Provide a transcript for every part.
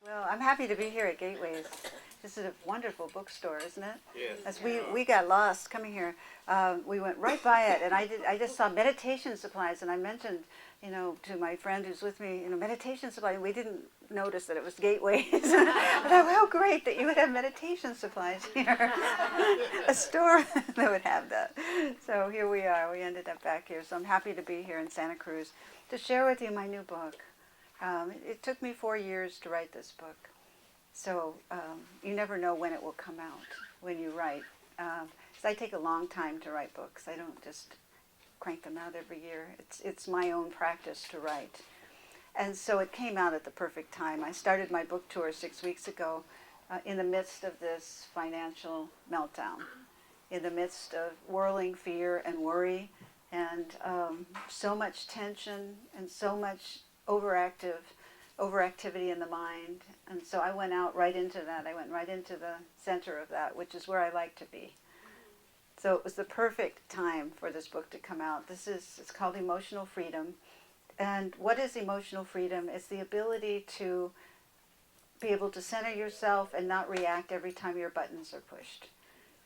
Well, I'm happy to be here at Gateways. This is a wonderful bookstore, isn't it? Yes. As we got lost coming here, we went right by it, and I just saw meditation supplies, and I mentioned, to my friend who's with me, meditation supplies. We didn't notice that it was Gateways. I thought, how great that you would have meditation supplies here, a store that would have that. So here we are. We ended up back here. So I'm happy to be here in Santa Cruz to share with you my new book. It took me 4 years to write this book. So you never know when it will come out, when you write. So I take a long time to write books. I don't just crank them out every year. It's my own practice to write. And so it came out at the perfect time. I started my book tour 6 weeks ago in the midst of this financial meltdown, in the midst of whirling fear and worry and so much tension and so much overactivity in the mind. And so I went out right into that. I went right into the center of that, which is where I like to be. So it was the perfect time for this book to come out. It's called Emotional Freedom. And what is emotional freedom? It's the ability to be able to center yourself and not react every time your buttons are pushed.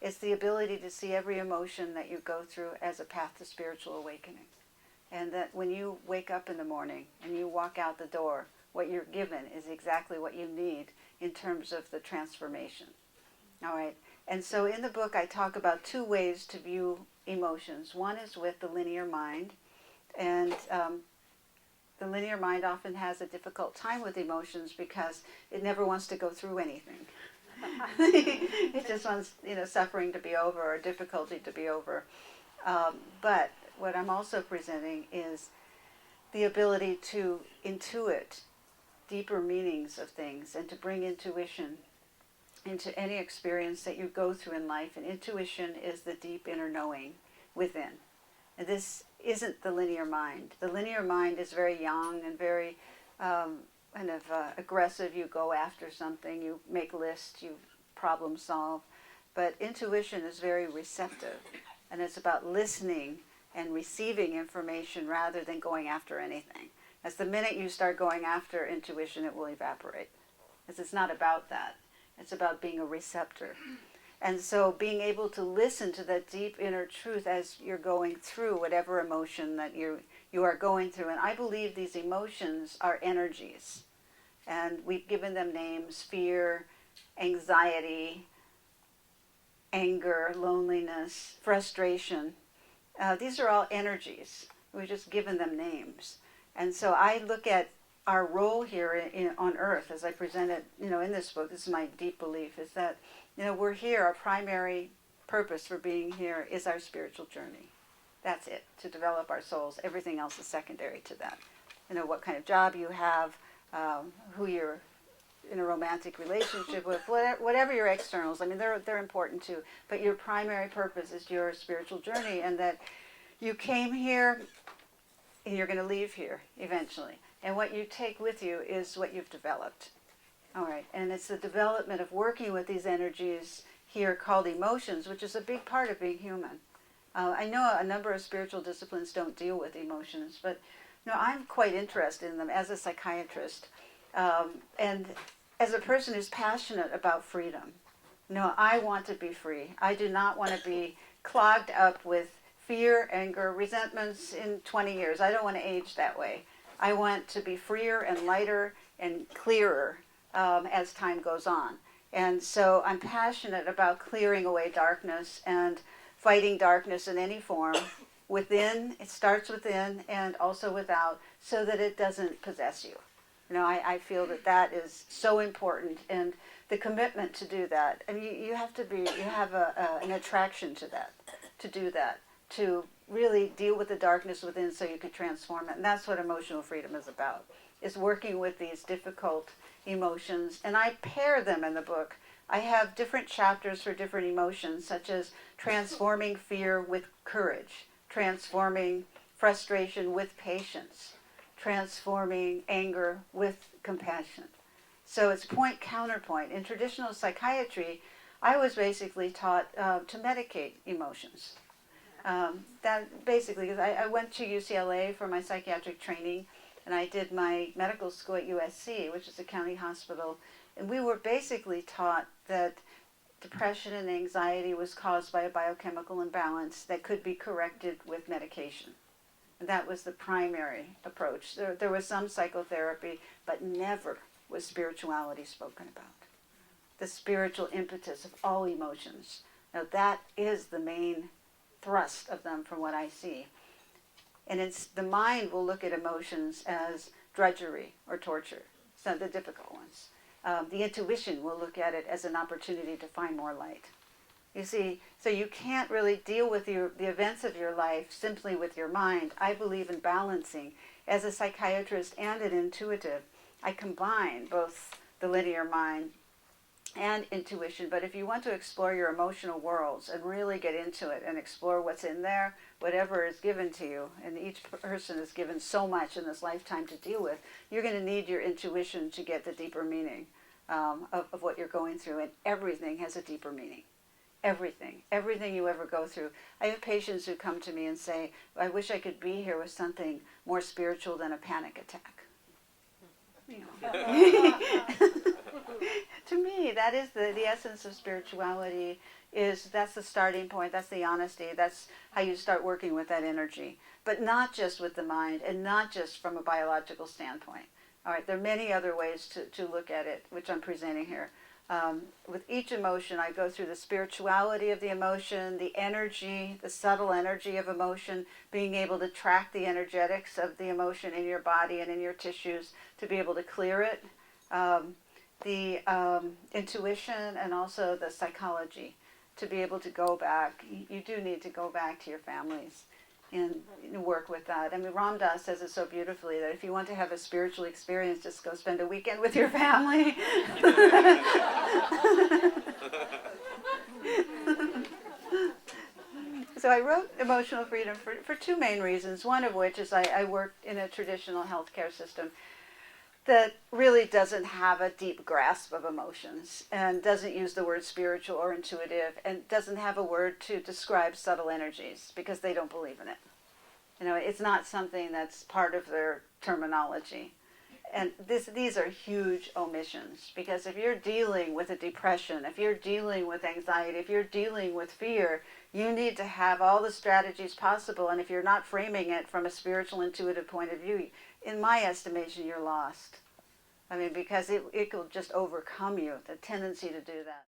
It's the ability to see every emotion that you go through as a path to spiritual awakening. And that when you wake up in the morning and you walk out the door, what you're given is exactly what you need in terms of the transformation. All right. And so in the book, I talk about 2 ways to view emotions. One is with the linear mind. And the linear mind often has a difficult time with emotions because it never wants to go through anything. It just wants, suffering to be over or difficulty to be over. But what I'm also presenting is the ability to intuit deeper meanings of things and to bring intuition into any experience that you go through in life. And intuition is the deep inner knowing within. And this isn't the linear mind. The linear mind is very young and very aggressive. You go after something, you make lists, you problem solve. But intuition is very receptive, and it's about listening and receiving information rather than going after anything. As the minute you start going after intuition, it will evaporate. Because it's not about that. It's about being a receptor. And so being able to listen to that deep inner truth as you're going through whatever emotion that you are going through. And I believe these emotions are energies. And we've given them names: fear, anxiety, anger, loneliness, frustration. These are all energies. We've just given them names. And so I look at our role here on earth, as I present it, in this book. This is my deep belief, is that, we're here. Our primary purpose for being here is our spiritual journey. That's it, to develop our souls. Everything else is secondary to that. What kind of job you have, who you're in a romantic relationship with, whatever your externals. I mean, they're important too. But your primary purpose is your spiritual journey, and that you came here and you're going to leave here eventually. And what you take with you is what you've developed. All right. And it's the development of working with these energies here called emotions, which is a big part of being human. I know a number of spiritual disciplines don't deal with emotions, but I'm quite interested in them as a psychiatrist. And as a person who's passionate about freedom. I want to be free. I do not want to be clogged up with fear, anger, resentments in 20 years. I don't want to age that way. I want to be freer and lighter and clearer as time goes on. And so I'm passionate about clearing away darkness and fighting darkness in any form. Within, it starts within and also without, so that it doesn't possess you. I feel that is so important, and the commitment to do that. And you have an attraction to that, to do that, to really deal with the darkness within so you could transform it. And that's what emotional freedom is about, is working with these difficult emotions. And I pair them in the book. I have different chapters for different emotions, such as transforming fear with courage, transforming frustration with patience, transforming anger with compassion. So it's point counterpoint. In traditional psychiatry, I was basically taught to medicate emotions. That basically, because I went to UCLA for my psychiatric training, and I did my medical school at USC, which is a county hospital, and we were basically taught that depression and anxiety was caused by a biochemical imbalance that could be corrected with medication. And that was the primary approach. There was some psychotherapy, but never was spirituality spoken about. The spiritual impetus of all emotions. Now that is the main thrust of them from what I see. And it's the mind will look at emotions as drudgery or torture, some of the difficult ones. The intuition will look at it as an opportunity to find more light. You see, so you can't really deal with the events of your life simply with your mind. I believe in balancing. As a psychiatrist and an intuitive, I combine both the linear mind and intuition. But if you want to explore your emotional worlds and really get into it and explore what's in there, whatever is given to you, and each person is given so much in this lifetime to deal with, you're going to need your intuition to get the deeper meaning of what you're going through. And everything has a deeper meaning. Everything you ever go through. I have patients who come to me and say, I wish I could be here with something more spiritual than a panic attack. You know. To me, that is the essence of spirituality. That's the starting point, that's the honesty, that's how you start working with that energy. But not just with the mind, and not just from a biological standpoint. All right, there are many other ways to look at it, which I'm presenting here. With each emotion, I go through the spirituality of the emotion, the energy, the subtle energy of emotion, being able to track the energetics of the emotion in your body and in your tissues to be able to clear it, the intuition, and also the psychology to be able to go back. You do need to go back to your families and work with that. I mean, Ram Dass says it so beautifully that if you want to have a spiritual experience, just go spend a weekend with your family. So I wrote Emotional Freedom for two main reasons, one of which is I worked in a traditional healthcare system that really doesn't have a deep grasp of emotions and doesn't use the word spiritual or intuitive and doesn't have a word to describe subtle energies because they don't believe in it. You know, it's not something that's part of their terminology. And these are huge omissions, because if you're dealing with a depression, if you're dealing with anxiety, if you're dealing with fear, you need to have all the strategies possible. And if you're not framing it from a spiritual, intuitive point of view, in my estimation, you're lost. I mean, because it will just overcome you, the tendency to do that.